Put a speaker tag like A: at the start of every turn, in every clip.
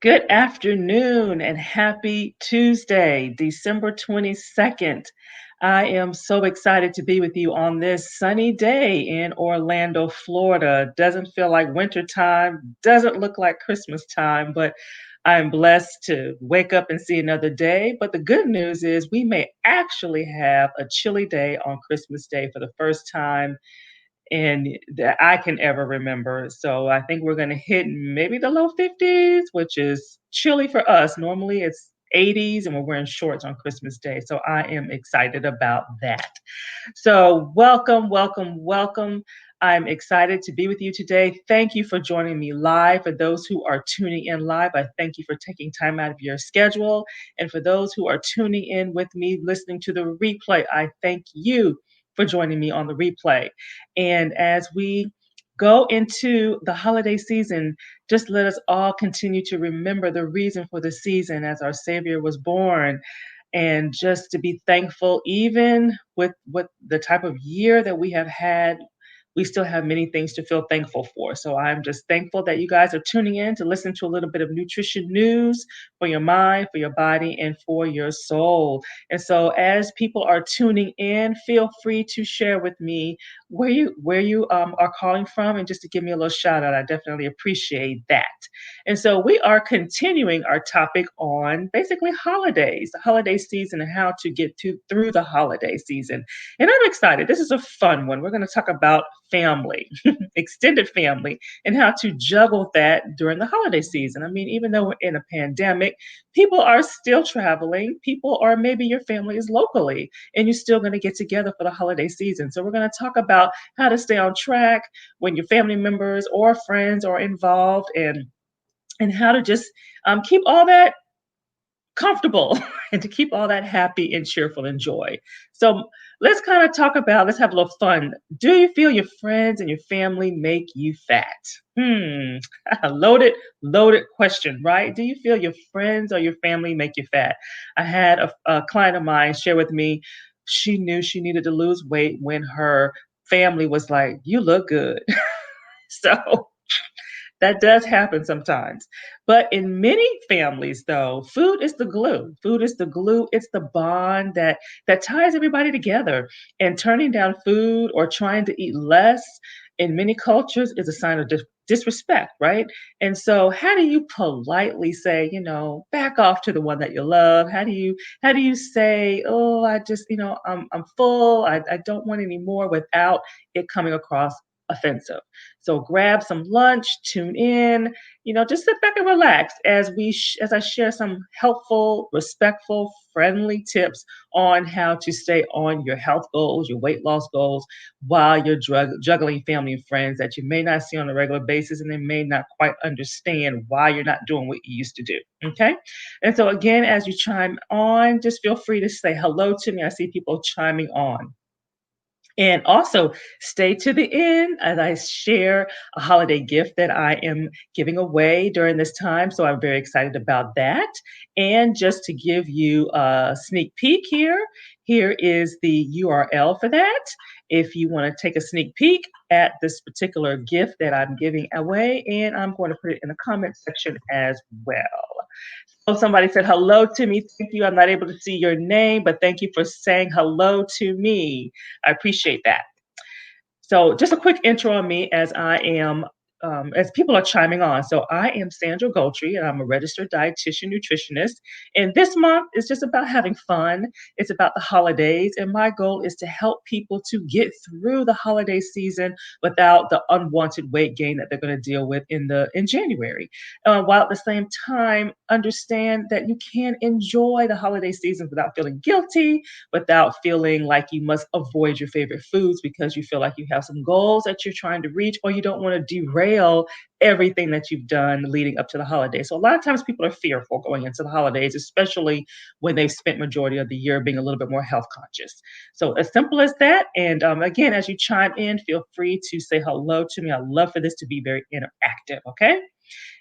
A: Good afternoon and happy Tuesday, December 22nd. I am so excited to be with you on this sunny day in Orlando, Florida. Doesn't feel like winter time, doesn't look like Christmas time, but I'm blessed to wake up and see another day. But the good news is we may actually have a chilly day on Christmas Day for the first time and that I can ever remember. So I think we're going to hit maybe the low 50s, which is chilly for us. Normally it's 80s and we're wearing shorts on Christmas Day. So I am excited about that. So welcome, welcome, welcome. I'm excited to be with you today. Thank you for joining me live. For those who are tuning in live, I thank you for taking time out of your schedule. And for those who are tuning in with me, listening to the replay, I thank you for joining me on the replay. And as we go into the holiday season, just let us all continue to remember the reason for the season as our Savior was born and just to be thankful even with the type of year that we have had. We still have many things to feel thankful for. So I'm just thankful that you guys are tuning in to listen to a little bit of nutrition news for your mind, for your body, and for your soul. And so as people are tuning in, feel free to share with me where you are calling from, and just to give me a little shout out. I definitely appreciate that. And so we are continuing our topic on basically holidays, the holiday season, and how to get through the holiday season. And I'm excited. This is a fun one. We're going to talk about family, extended family, and how to juggle that during the holiday season. I mean, even though we're in a pandemic, people are still traveling. People, or maybe your family is locally and you're still going to get together for the holiday season. So we're going to talk about how to stay on track when your family members or friends are involved, and how to just keep all that comfortable and to keep all that happy and cheerful and joy. So let's kind of talk about, let's have a little fun. Do you feel your friends and your family make you fat? Hmm, loaded, loaded question, right? Do you feel your friends or your family make you fat? I had a client of mine share with me, she knew she needed to lose weight when her family was like, you look good. So that does happen sometimes. But in many families, though, food is the glue. Food is the glue. It's the bond that ties everybody together. And turning down food or trying to eat less in many cultures is a sign of disrespect, right? And so, how do you politely say, back off to the one that you love? How do you say, oh, I just, I'm full. I don't want any more without it coming across offensive. So grab some lunch, tune in, just sit back and relax as as I share some helpful, respectful, friendly tips on how to stay on your health goals, your weight loss goals, while you're juggling family and friends that you may not see on a regular basis, and they may not quite understand why you're not doing what you used to do. Okay. And so again, as you chime on, just feel free to say hello to me. I see people chiming on. And also, stay to the end as I share a holiday gift that I am giving away during this time. So I'm very excited about that. And just to give you a sneak peek here is the URL for that. If you want to take a sneak peek at this particular gift that I'm giving away, and I'm going to put it in the comment section as well. Oh, somebody said hello to me. Thank you. I'm not able to see your name, but thank you for saying hello to me. I appreciate that. So, just a quick intro on me as people are chiming on. So, I am Sandra Goldtree, and I'm a registered dietitian nutritionist. And this month is just about having fun. It's about the holidays, and my goal is to help people to get through the holiday season without the unwanted weight gain that they're going to deal with in January. While at the same time, understand that you can enjoy the holiday season without feeling guilty, without feeling like you must avoid your favorite foods because you feel like you have some goals that you're trying to reach, or you don't want to derail everything that you've done leading up to the holidays. So a lot of times people are fearful going into the holidays, especially when they've spent majority of the year being a little bit more health conscious. So as simple as that. And again, as you chime in, feel free to say hello to me. I love for this to be very interactive. Okay.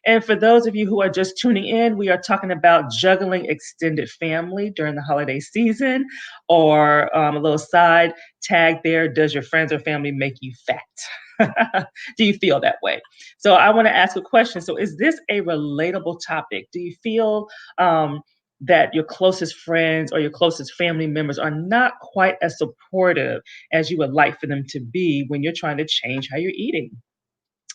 A: And for those of you who are just tuning in, we are talking about juggling extended family during the holiday season, or a little side tag there. Does your friends or family make you fat? Do you feel that way? So I want to ask a question. So is this a relatable topic? Do you feel that your closest friends or your closest family members are not quite as supportive as you would like for them to be when you're trying to change how you're eating?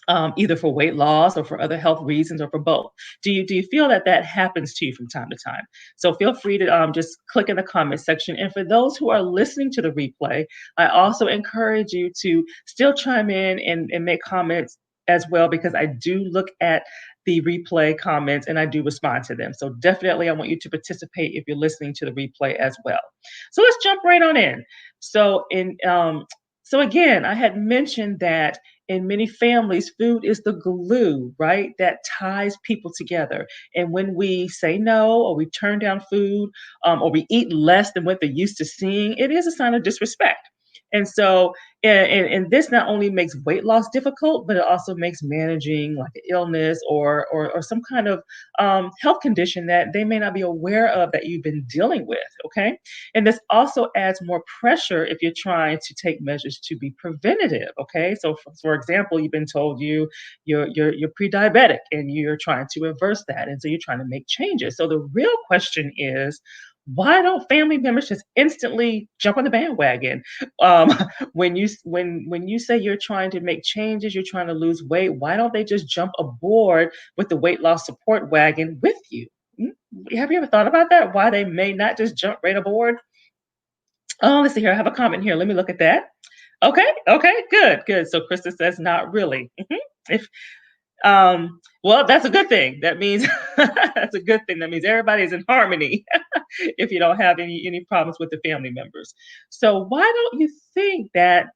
A: Either for weight loss or for other health reasons or for both. Do you feel that that happens to you from time to time? So feel free to just click in the comment section. And for those who are listening to the replay, I also encourage you to still chime in and make comments as well because I do look at the replay comments and I do respond to them. So definitely I want you to participate if you're listening to the replay as well. So let's jump right on in. So in so again, I had mentioned that in many families, food is the glue, right, that ties people together. And when we say no, or we turn down food, or we eat less than what they're used to seeing, it is a sign of disrespect. And so, and this not only makes weight loss difficult, but it also makes managing like an illness or some kind of health condition that they may not be aware of that you've been dealing with. Okay, and this also adds more pressure if you're trying to take measures to be preventative. Okay. So for example, you've been told you're pre-diabetic and you're trying to reverse that. And so you're trying to make changes. So the real question is, why don't family members just instantly jump on the bandwagon um, when you say you're trying to make changes, you're trying to lose weight? Why don't they just jump aboard with the weight loss support wagon with you? Mm, have you ever thought about that? Why they may not just jump right aboard? Oh, let's see here. I have a comment here. Let me look at that. Okay, okay, good, good. So Krista says not really. Mhm. If well, that's a good thing. That means that's a good thing. That means everybody's in harmony if you don't have any problems with the family members. So why don't you think that,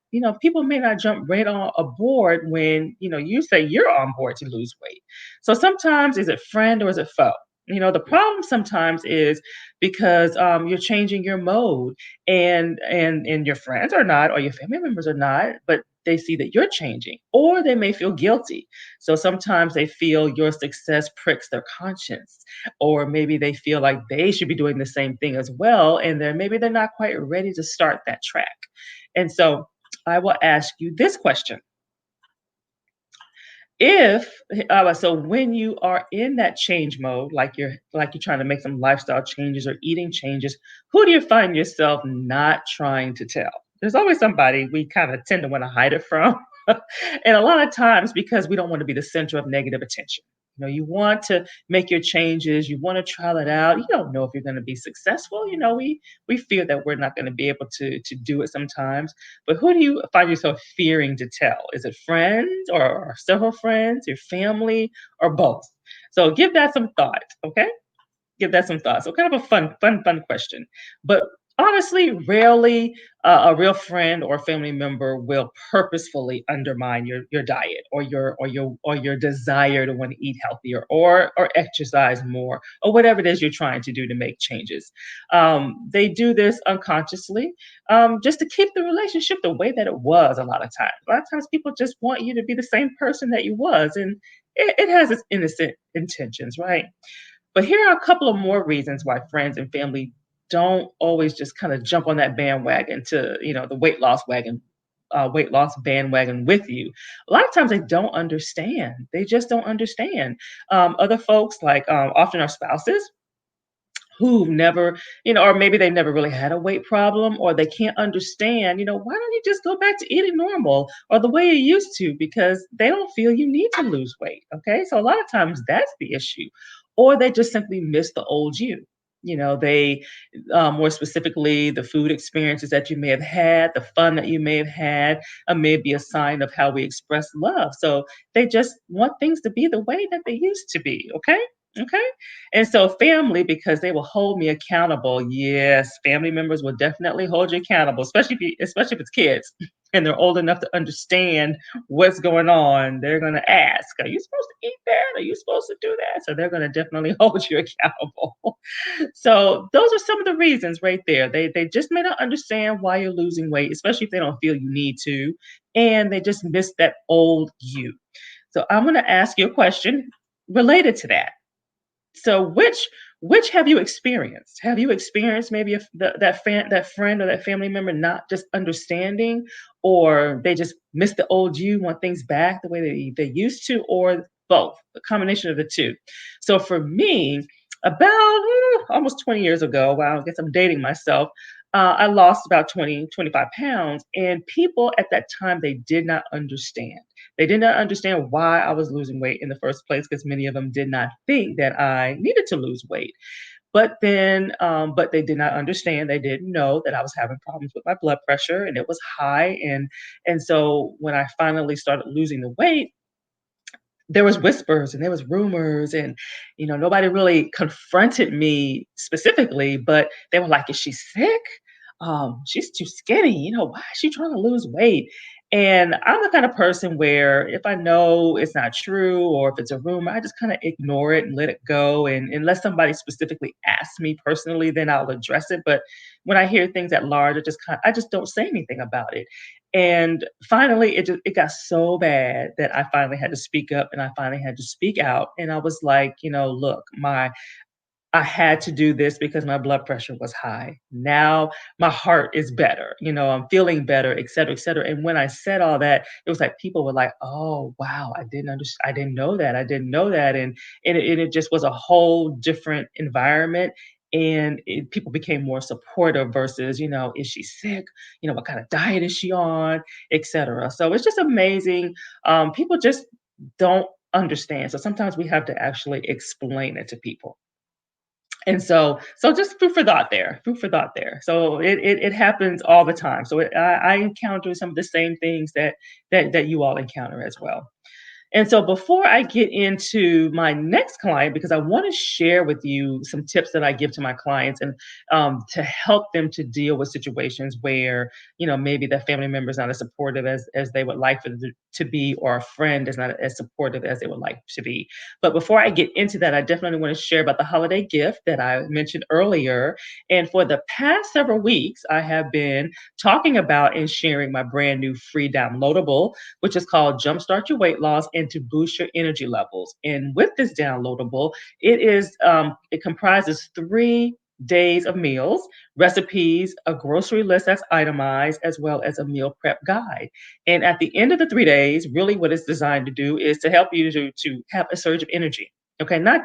A: people may not jump right on aboard when, you say you're on board to lose weight. So sometimes is it friend or is it foe? The problem sometimes is because you're changing your mode and your friends are not or your family members are not, but they see that you're changing or they may feel guilty. So sometimes they feel your success pricks their conscience, or maybe they feel like they should be doing the same thing as well. And then maybe they're not quite ready to start that track. And so I will ask you this question. If so when you are in that change mode, like you're trying to make some lifestyle changes or eating changes, who do you find yourself not trying to tell? There's always somebody we kind of tend to want to hide it from. And a lot of times because we don't want to be the center of negative attention. You want to make your changes, you want to trial it out. You don't know if you're going to be successful. We fear that we're not going to be able to do it sometimes. But who do you find yourself fearing to tell? Is it friends or several friends, your family, or both? So give that some thought, okay? Give that some thought. So kind of a fun question. But honestly, rarely a real friend or family member will purposefully undermine your diet or your desire to want to eat healthier or exercise more or whatever it is you're trying to do to make changes. They do this unconsciously, just to keep the relationship the way that it was. A lot of times, people just want you to be the same person that you was, and it has its innocent intentions, right? But here are a couple of more reasons why friends and family don't always just kind of jump on that bandwagon to, the weight loss bandwagon with you. A lot of times they don't understand. They just don't understand. Other folks, like often our spouses, who've never, or maybe they never really had a weight problem, or they can't understand, why don't you just go back to eating normal or the way you used to because they don't feel you need to lose weight. Okay. So a lot of times that's the issue. Or they just simply miss the old you. They, more specifically, the food experiences that you may have had, the fun that you may have had, may be a sign of how we express love. So they just want things to be the way that they used to be. Okay. Okay. And so family, because they will hold me accountable. Yes, family members will definitely hold you accountable, especially if it's kids and they're old enough to understand what's going on. They're going to ask, "Are you supposed to eat that? Are you supposed to do that?" So they're going to definitely hold you accountable. So those are some of the reasons right there. They just may not understand why you're losing weight, especially if they don't feel you need to, and they just miss that old you. So I'm going to ask you a question related to that. So, which Which have you experienced? Have you experienced maybe if that friend or that family member not just understanding, or they just miss the old you, want things back the way they used to, or both, a combination of the two? So for me, about almost 20 years ago, wow, I guess I'm dating myself. I lost about 25 pounds, and people at that time they did not understand. They did not understand why I was losing weight in the first place because many of them did not think that I needed to lose weight. But they did not understand. They didn't know that I was having problems with my blood pressure and it was high. And so when I finally started losing the weight, there was whispers and there was rumors, and nobody really confronted me specifically, but they were like, is she sick? She's too skinny, why is she trying to lose weight? And I'm the kind of person where if I know it's not true or if it's a rumor, I just kind of ignore it and let it go, and unless somebody specifically asks me personally, then I'll address it. But when I hear things at large, I just don't say anything about it. And finally, it got so bad that I finally had to speak up and I finally had to speak out. And I was like, look, I had to do this because my blood pressure was high. Now my heart is better. I'm feeling better, et cetera, et cetera. And when I said all that, it was like people were like, "Oh, wow, I didn't understand. I didn't know that. I didn't know that." And it just was a whole different environment. And people became more supportive versus, is she sick? What kind of diet is she on, et cetera. So it's just amazing. People just don't understand. So sometimes we have to actually explain it to people. And so just food for thought there, food for thought there. So it happens all the time. So I encounter some of the same things that you all encounter as well. And so before I get into my next client, because I want to share with you some tips that I give to my clients and to help them to deal with situations where, maybe their family member is not as supportive as they would like for them to be, or a friend is not as supportive as they would like to be. But before I get into that, I definitely want to share about the holiday gift that I mentioned earlier. And for the past several weeks, I have been talking about and sharing my brand new free downloadable, which is called Jumpstart Your Weight Loss and to Boost Your Energy Levels. And with this downloadable, it comprises 3 days of meals, recipes, a grocery list that's itemized, as well as a meal prep guide. And at the end of the 3 days, really what it's designed to do is to help you to have a surge of energy. Okay, not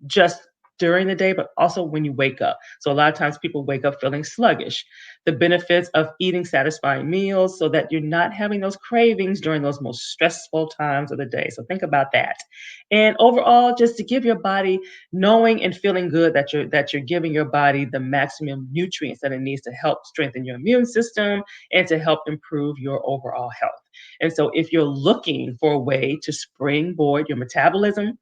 A: just during the day, but also when you wake up. So a lot of times people wake up feeling sluggish. The benefits of eating satisfying meals so that you're not having those cravings during those most stressful times of the day. So think about that. And overall, just to give your body knowing and feeling good that you're giving your body the maximum nutrients that it needs to help strengthen your immune system and to help improve your overall health. And so if you're looking for a way to springboard your metabolism,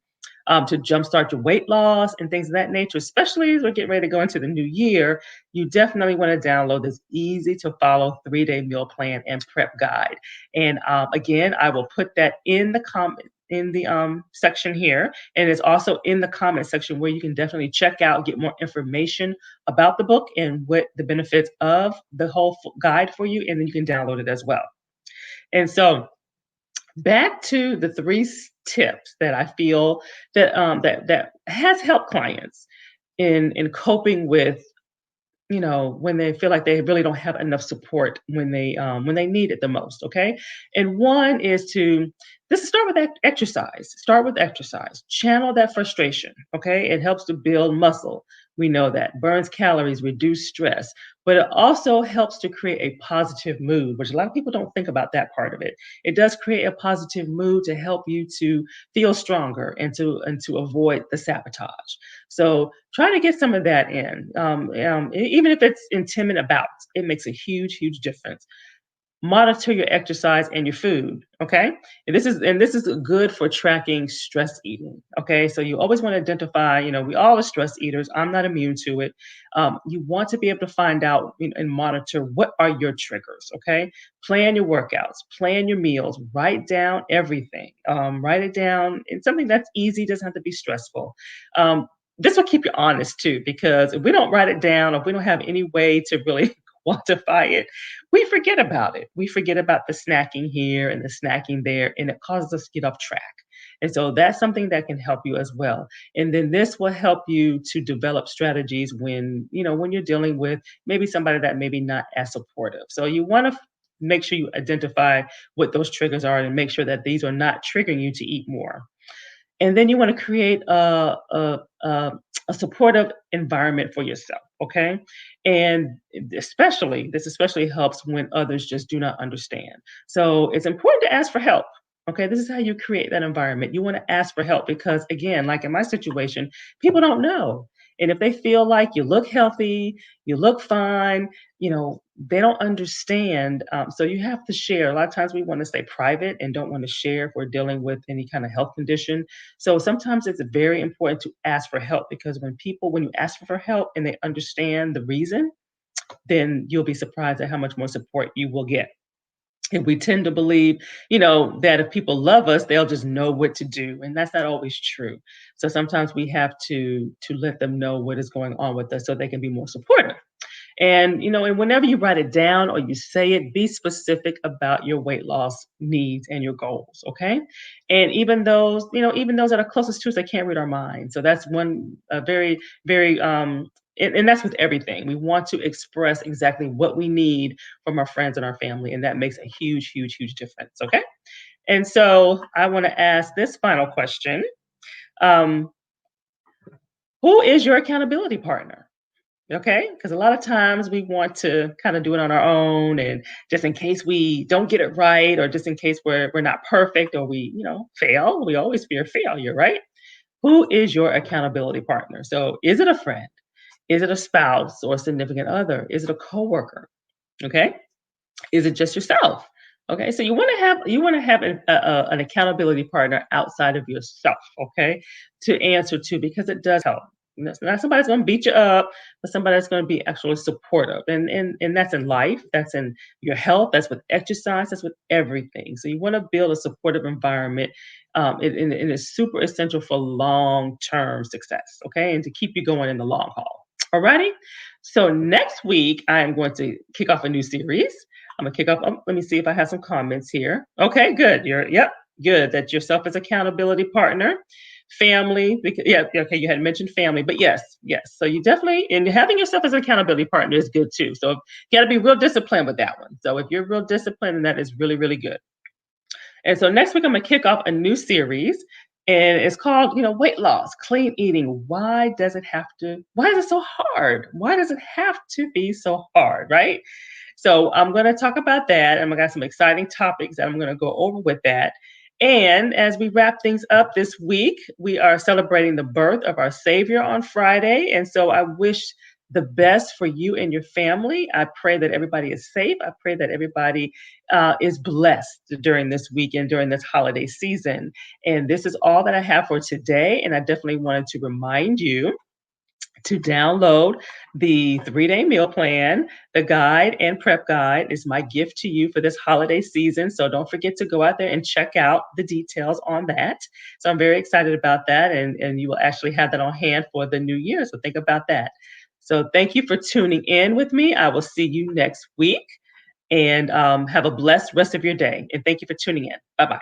A: to jumpstart your weight loss and things of that nature, especially as we're getting ready to go into the new year, you definitely want to download this easy to follow 3 day meal plan and prep guide. And again, I will put that in the comment in the section here, and it's also in the comment section where you can definitely check out, get more information about the book and what the benefits of the whole guide for you, and then you can download it as well. And so back to the tips that I feel that has helped clients in coping with, when they feel like they really don't have enough support when they need it the most. Okay, and one is to this is start with exercise. Start with exercise. Channel that frustration. Okay, it helps to build muscle. We know that burns calories, reduce stress, but it also helps to create a positive mood, which a lot of people don't think about that part of it. It does create a positive mood to help you to feel stronger and to avoid the sabotage. So try to get some of that in. Even if it's in 10-minute bouts, it makes a huge, huge difference. Monitor your exercise and your food. Okay, and this is good for tracking stress eating. Okay, so you always want to identify. We all are stress eaters. I'm not immune to it. You want to be able to find out, and monitor what are your triggers. Okay, plan your workouts, plan your meals, write down everything. Write it down. It's something that's easy. Doesn't have to be stressful. Um, this will keep you honest too, because if we don't write it down, or if we don't have any way to really quantify it, we forget about it. We forget about the snacking here and the snacking there, and it causes us to get off track. And so that's something that can help you as well. And then this will help you to develop strategies when, when you're dealing with maybe somebody that maybe not as supportive. So you want to make sure you identify what those triggers are and make sure that these are not triggering you to eat more. And then you want to create a supportive environment for yourself, okay? And this especially helps when others just do not understand. So it's important to ask for help. Okay, this is how you create that environment. You want to ask for help because, again, like in my situation, people don't know. And if they feel like you look healthy, you look fine, they don't understand. So you have to share. A lot of times we want to stay private and don't want to share if we're dealing with any kind of health condition. So sometimes it's very important to ask for help because when you ask for help and they understand the reason, then you'll be surprised at how much more support you will get. And we tend to believe, that if people love us, they'll just know what to do, and that's not always true. So sometimes we have to let them know what is going on with us so they can be more supportive. And whenever you write it down or you say it, be specific about your weight loss needs and your goals, okay? And even those that are closest to us, they can't read our minds. So that's one very, very and that's with everything. We want to express exactly what we need from our friends and our family, and that makes a huge, huge, huge difference. Okay. And so I want to ask this final question. Um, who is your accountability partner? Okay, because a lot of times we want to kind of do it on our own, and just in case we don't get it right, or just in case we're not perfect, or we fail. We always fear failure, right? Who is your accountability partner? So, is it a friend? Is it a spouse or significant other? Is it a coworker? Okay, is it just yourself? Okay, so you want to have an accountability partner outside of yourself, okay, to answer to because it does help. And that's not somebody's going to beat you up, but somebody that's going to be actually supportive, and that's in life, that's in your health, that's with exercise, that's with everything. So you want to build a supportive environment, and it's super essential for long term success, okay, and to keep you going in the long haul. Alrighty. So next week I am going to kick off a new series. I'm gonna kick off. Let me see if I have some comments here. Okay, good. Yep, good. That yourself as accountability partner, family. Yeah, okay. You had mentioned family, but yes, yes. So you definitely and having yourself as an accountability partner is good too. So you got to be real disciplined with that one. So if you're real disciplined, then that is really, really good. And so next week I'm gonna kick off a new series, and it's called, weight loss, clean eating. Why is it so hard? Why does it have to be so hard, right? So I'm going to talk about that. And I got some exciting topics that I'm going to go over with that. And as we wrap things up this week, we are celebrating the birth of our Savior on Friday. And so I wish the best for you and your family. I pray that everybody is safe. I pray that everybody is blessed during this weekend, during this holiday season. And this is all that I have for today. And I definitely wanted to remind you to download the 3-day meal plan. The guide and prep guide is my gift to you for this holiday season. So don't forget to go out there and check out the details on that. So I'm very excited about that. And you will actually have that on hand for the new year. So think about that. So thank you for tuning in with me. I will see you next week and have a blessed rest of your day. And thank you for tuning in. Bye bye.